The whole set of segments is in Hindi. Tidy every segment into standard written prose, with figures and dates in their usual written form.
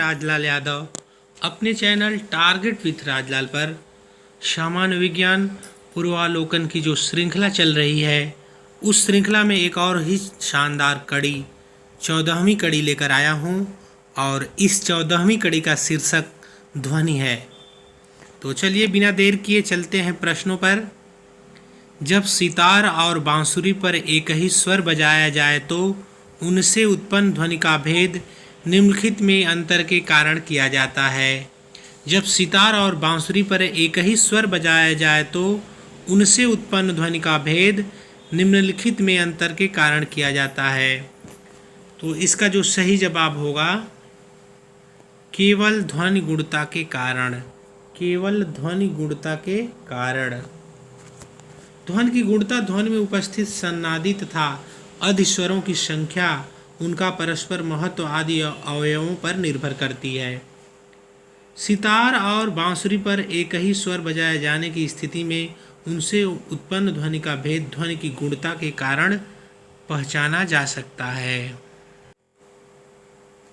राजलाल यादव अपने चैनल टारगेट विथ राजलाल पर सामान्य विज्ञान पूर्वालोकन की जो श्रृंखला चल रही है उस श्रृंखला में एक और ही शानदार कड़ी 14वीं कड़ी लेकर आया हूँ और इस 14वीं कड़ी का शीर्षक ध्वनि है। तो चलिए बिना देर किए चलते हैं प्रश्नों पर। जब सितार और बांसुरी पर एक ही स्वर बजाया जाए तो उनसे उत्पन्न ध्वनि का भेद निम्नलिखित में अंतर के कारण किया जाता है। जब सितार और बांसुरी पर एक ही स्वर बजाया जाए तो उनसे उत्पन्न ध्वनि का भेद निम्नलिखित में अंतर के कारण किया जाता है। तो इसका जो सही जवाब होगा केवल ध्वनि गुणता के कारण। केवल ध्वनि गुणता के कारण। ध्वनि की गुणता ध्वनि में उपस्थित सन्नादी तथा अधिस्वरों की संख्या, उनका परस्पर महत्व आदि अवयवों पर निर्भर करती है। सितार और बांसुरी पर एक ही स्वर बजाए जाने की स्थिति में उनसे उत्पन्न ध्वनि का भेद ध्वनि की गुणता के कारण पहचाना जा सकता है।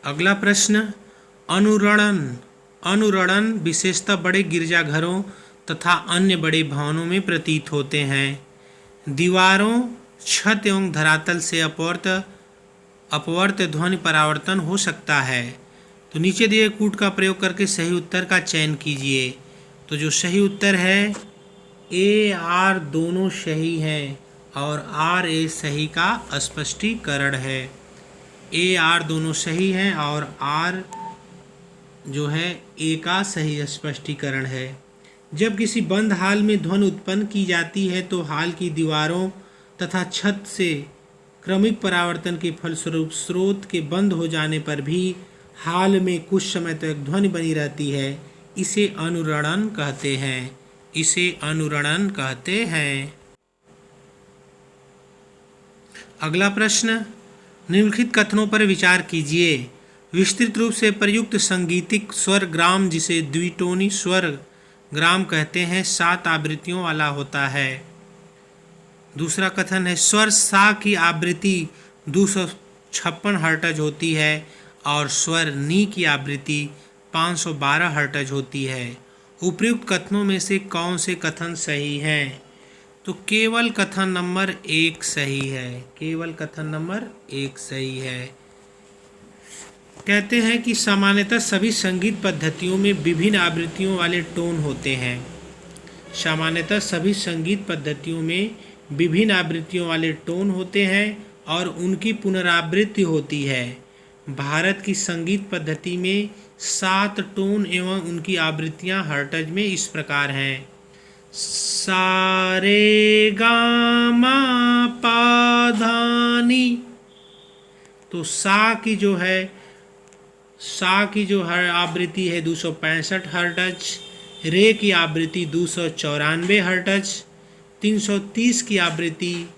अगला प्रश्न, अनुरणन। अनुरणन विशेषतः बड़े गिरजाघरों तथा अन्य बड़े भवनों में प्रतीत होते हैं। दीवारों, छत एवं धरातल से अपवर्त ध्वनि परावर्तन हो सकता है। तो नीचे दिए कूट का प्रयोग करके सही उत्तर का चयन कीजिए। तो जो सही उत्तर है ए आर दोनों सही हैं और आर ए सही का स्पष्टीकरण है। ए आर दोनों सही हैं और आर जो है ए का सही स्पष्टीकरण है। जब किसी बंद हाल में ध्वनि उत्पन्न की जाती है तो हाल की दीवारों तथा छत से क्रमिक परावर्तन के फलस्वरूप स्रोत के बंद हो जाने पर भी हाल में कुछ समय तक ध्वनि बनी रहती है। इसे अनुरणन कहते हैं। इसे अनुरणन कहते हैं। अगला प्रश्न, निम्नलिखित कथनों पर विचार कीजिए। विस्तृत रूप से प्रयुक्त संगीतिक स्वर ग्राम, जिसे द्विटोनी स्वर ग्राम कहते हैं, 7 आवृत्तियों वाला होता है। दूसरा कथन है स्वर सा की आवृत्ति 256 हर्ट्ज होती है और स्वर नी की आवृत्ति 512 हर्ट्ज होती है। उपर्युक्त कथनों में से कौन से कथन सही हैं? तो केवल कथन नंबर 1 सही है। केवल कथन नंबर 1 सही है। कहते हैं कि सामान्यतः सभी संगीत पद्धतियों में विभिन्न आवृत्तियों वाले टोन होते हैं। सामान्यतः सभी संगीत पद्धतियों में विभिन्न आवृत्तियों वाले टोन होते हैं और उनकी पुनरावृत्ति होती है। भारत की संगीत पद्धति में 7 टोन एवं उनकी आवृत्तियां हर्ट्ज में इस प्रकार हैं। सा रे गा मा पा धा नी। तो सा की जो आवृत्ति है 265 हर्ट्ज, रे की आवृत्ति 294 हर्ट्ज, 330 की आवृत्ति,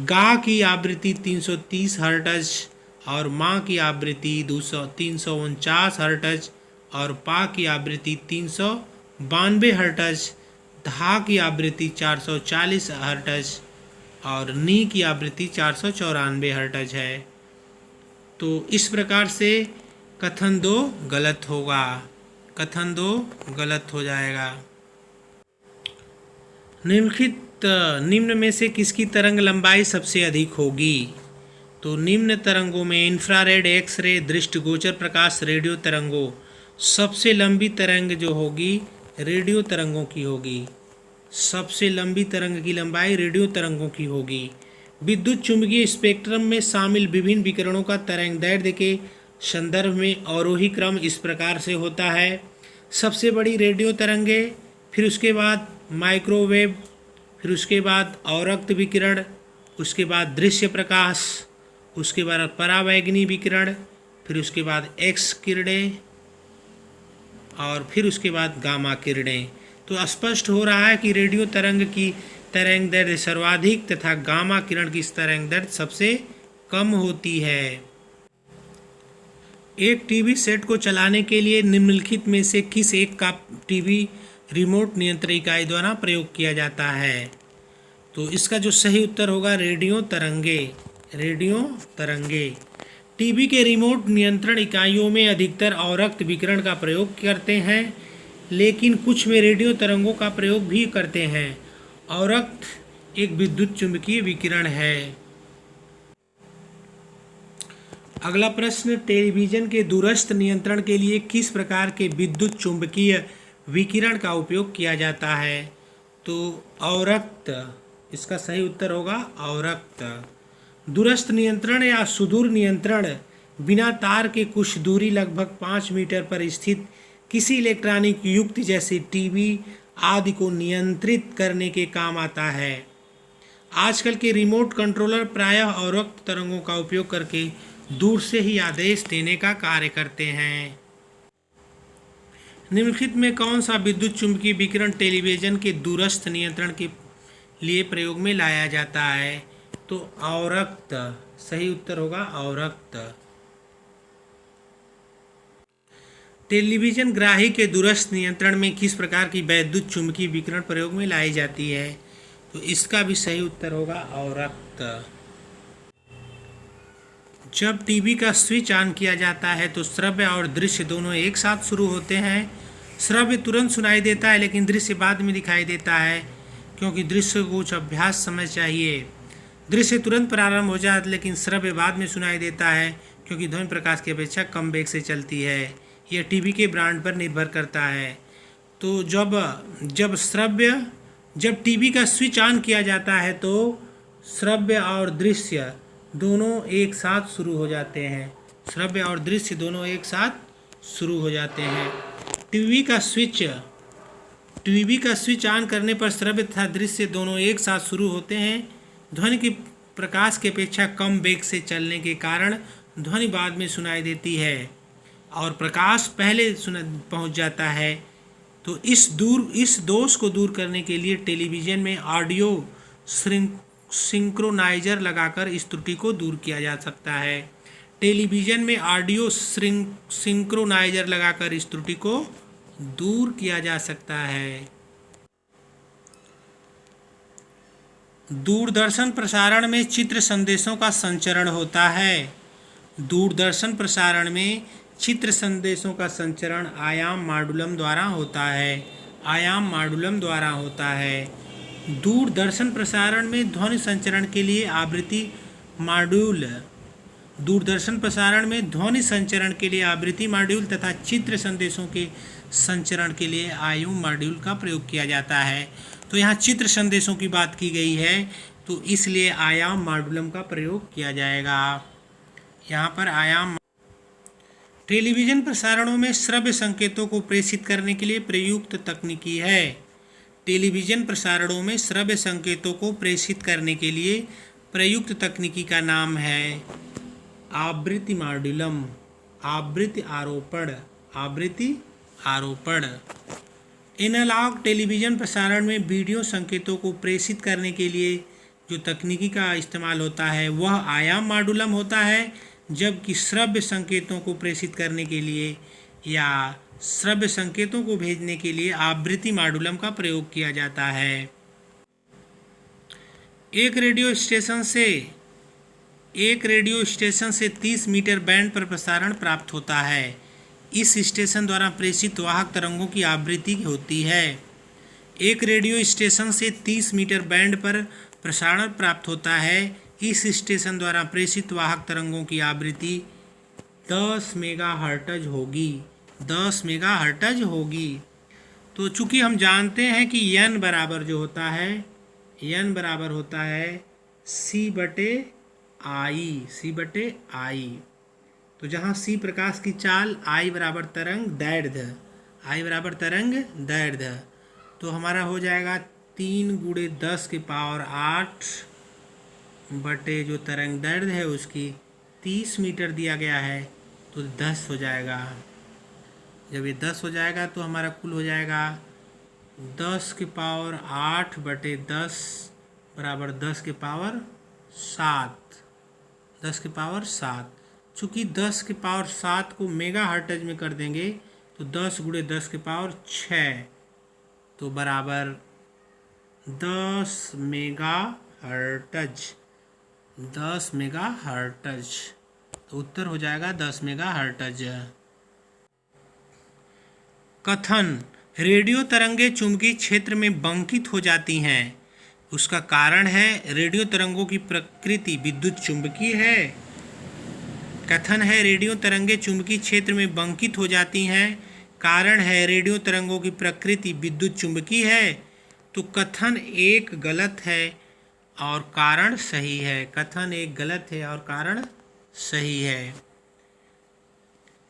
गा की आवृत्ति 330 हर्ट्ज और माँ की आवृत्ति 349 हर्ट्ज और पा की आवृत्ति 392 हर्ट्ज, धा की आवृत्ति 440 हर्ट्ज और नी की आवृत्ति 494 हर्ट्ज है। तो इस प्रकार से कथन 2 गलत होगा। कथन 2 गलत हो जाएगा। निम्न में से किसकी तरंग लंबाई सबसे अधिक होगी? तो निम्न तरंगों में इंफ्रारेड, एक्सरे, दृष्टिगोचर प्रकाश, रेडियो तरंगों, सबसे लंबी तरंग जो होगी रेडियो तरंगों की होगी। सबसे लंबी तरंग की लंबाई रेडियो तरंगों की होगी। विद्युत चुंबकीय स्पेक्ट्रम में शामिल विभिन्न विकिरणों का तरंगदैर्ध्य के संदर्भ में अवरोही क्रम इस प्रकार से होता है। सबसे बड़ी रेडियो तरंगे, फिर उसके बाद माइक्रोवेव, फिर उसके बाद अवरक्त विकिरण, उसके बाद दृश्य प्रकाश, उसके बाद परावैगनी विकिरण, फिर उसके बाद एक्स किरणें और फिर उसके बाद गामा किरणें। तो स्पष्ट हो रहा है कि रेडियो तरंग की तरंगदैर्ध्य सर्वाधिक तथा गामा किरण की तरंगदैर्ध्य सबसे कम होती है। एक टीवी सेट को चलाने के लिए निम्नलिखित में से किस एक का टीवी रिमोट नियंत्रण इकाई द्वारा प्रयोग किया जाता है? तो इसका जो सही उत्तर होगा रेडियो तरंगे। रेडियो तरंगे। टीवी के रिमोट नियंत्रण इकाइयों में अधिकतर अवरक्त विकिरण का प्रयोग करते हैं, लेकिन कुछ में रेडियो तरंगों का प्रयोग भी करते हैं। अवरक्त एक विद्युत चुंबकीय विकिरण है। अगला प्रश्न, टेलीविजन के दूरस्थ नियंत्रण के लिए किस प्रकार के विद्युत चुंबकीय विकिरण का उपयोग किया जाता है? तो अवरक्त इसका सही उत्तर होगा अवरक्त। दूरस्थ नियंत्रण या सुदूर नियंत्रण बिना तार के कुछ दूरी लगभग 5 मीटर पर स्थित किसी इलेक्ट्रॉनिक युक्ति जैसे टीवी आदि को नियंत्रित करने के काम आता है। आजकल के रिमोट कंट्रोलर प्रायः अवरक्त तरंगों का उपयोग करके दूर से ही आदेश देने का कार्य करते हैं। निम्नलिखित में कौन सा विद्युत चुंबकीय विकिरण टेलीविजन के दूरस्थ नियंत्रण के लिए प्रयोग में लाया जाता है? तो अवरक्त सही उत्तर होगा अवरक्त। टेलीविजन ग्राही के दूरस्थ नियंत्रण में किस प्रकार की वैद्युत चुंबकीय विकिरण प्रयोग में लाई जाती है? तो इसका भी सही उत्तर होगा अवरक्त। जब टीवी का स्विच ऑन किया जाता है तो श्रव्य और दृश्य दोनों एक साथ शुरू होते हैं। श्रव्य तुरंत सुनाई देता है लेकिन दृश्य बाद में दिखाई देता है, क्योंकि दृश्य को कुछ अभ्यास समय चाहिए। दृश्य तुरंत प्रारंभ हो जाता है लेकिन श्रव्य बाद में सुनाई देता है, क्योंकि ध्वनि प्रकाश की अपेक्षा कम वेग से चलती है। यह टीवी के ब्रांड पर निर्भर करता है। तो जब टीवी का स्विच ऑन किया जाता है तो श्रव्य और दृश्य दोनों एक साथ शुरू हो जाते हैं। श्रव्य और दृश्य दोनों एक साथ शुरू हो जाते हैं। टीवी का स्विच ऑन करने पर श्रव्य तथा दृश्य दोनों एक साथ शुरू होते हैं। ध्वनि की प्रकाश की अपेक्षा कम वेग से चलने के कारण ध्वनि बाद में सुनाई देती है और प्रकाश पहले पहुंच जाता है। तो इस दोष को दूर करने के लिए टेलीविज़न में ऑडियो सिंक्रोनाइजर लगाकर इस त्रुटि को दूर किया जा सकता है। टेलीविज़न में ऑडियो सिंक्रोनाइजर लगाकर इस त्रुटि को दूर किया जा सकता है। दूरदर्शन प्रसारण में चित्र संदेशों का संचरण होता है। दूरदर्शन प्रसारण में चित्र संदेशों का संचरण आयाम मॉड्यूलम द्वारा होता है। आयाम मॉड्यूलम द्वारा होता है। दूरदर्शन प्रसारण में ध्वनि संचरण के लिए आवृत्ति मॉड्यूल तथा चित्र संदेशों के संचरण के लिए आयाम मॉड्यूल का प्रयोग किया जाता है। तो यहाँ चित्र संदेशों की बात की गई है, तो इसलिए आयाम मॉड्यूलम का प्रयोग किया जाएगा। यहाँ पर आयाम। टेलीविज़न प्रसारणों में श्रव्य संकेतों को प्रेषित करने के लिए प्रयुक्त तकनीकी है। टेलीविज़न प्रसारणों में श्रव्य संकेतों को प्रेषित करने के लिए प्रयुक्त तकनीकी का नाम है आवृत्ति मॉड्यूलम, आवृत्ति आरोपण। एनालॉग टेलीविज़न प्रसारण में वीडियो संकेतों को प्रेषित करने के लिए जो तकनीकी का इस्तेमाल होता है वह आयाम मॉड्यूलम होता है, जबकि श्रव्य संकेतों को प्रेषित करने के लिए या श्रव्य संकेतों को भेजने के लिए आवृत्ति मॉड्यूलम का प्रयोग किया जाता है। एक रेडियो स्टेशन से 30 मीटर बैंड पर प्रसारण प्राप्त होता है। इस स्टेशन द्वारा प्रेषित वाहक तरंगों की आवृत्ति होती है। एक रेडियो स्टेशन से 30 मीटर बैंड पर प्रसारण प्राप्त होता है। इस स्टेशन द्वारा प्रेषित वाहक तरंगों की आवृत्ति 10 मेगाहर्ट्ज होगी। तो चूंकि हम जानते हैं कि n बराबर होता है C बटे I, तो जहाँ C प्रकाश की चाल, I बराबर दैर्ध्य, तो हमारा हो जाएगा 3 × 10⁸ बटे जो तरंग दैर्ध्य है उसकी 30 मीटर दिया गया है, तो 10 हो जाएगा। जब ये 10 हो जाएगा तो हमारा कुल हो जाएगा 10⁸ बटे 10 बराबर 10⁷। चूँकि 10⁷ को मेगाहर्ट्ज में कर देंगे तो 10 × 10⁶ तो बराबर 10 मेगाहर्ट्ज। तो उत्तर हो जाएगा 10 मेगाहर्ट्ज। कथन: रेडियो तरंगें चुंबकीय क्षेत्र में बंकित हो जाती हैं। उसका कारण है रेडियो तरंगों की प्रकृति विद्युत चुंबकीय है। कथन है रेडियो तरंगें चुंबकीय क्षेत्र में बंकित हो जाती हैं। कारण है रेडियो तरंगों की प्रकृति विद्युत चुंबकीय है। तो कथन एक गलत है और कारण सही है। कथन एक गलत है और कारण सही है,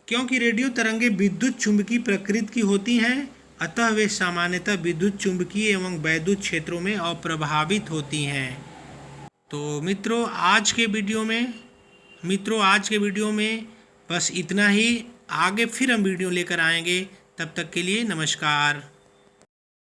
क्योंकि रेडियो तरंगें विद्युत चुंबकीय प्रकृति की होती हैं, अतः वे सामान्यतः विद्युत चुंबकीय एवं वैद्युत क्षेत्रों में अप्रभावित होती हैं। तो मित्रों आज के वीडियो में बस इतना ही। आगे फिर हम वीडियो लेकर आएंगे। तब तक के लिए नमस्कार।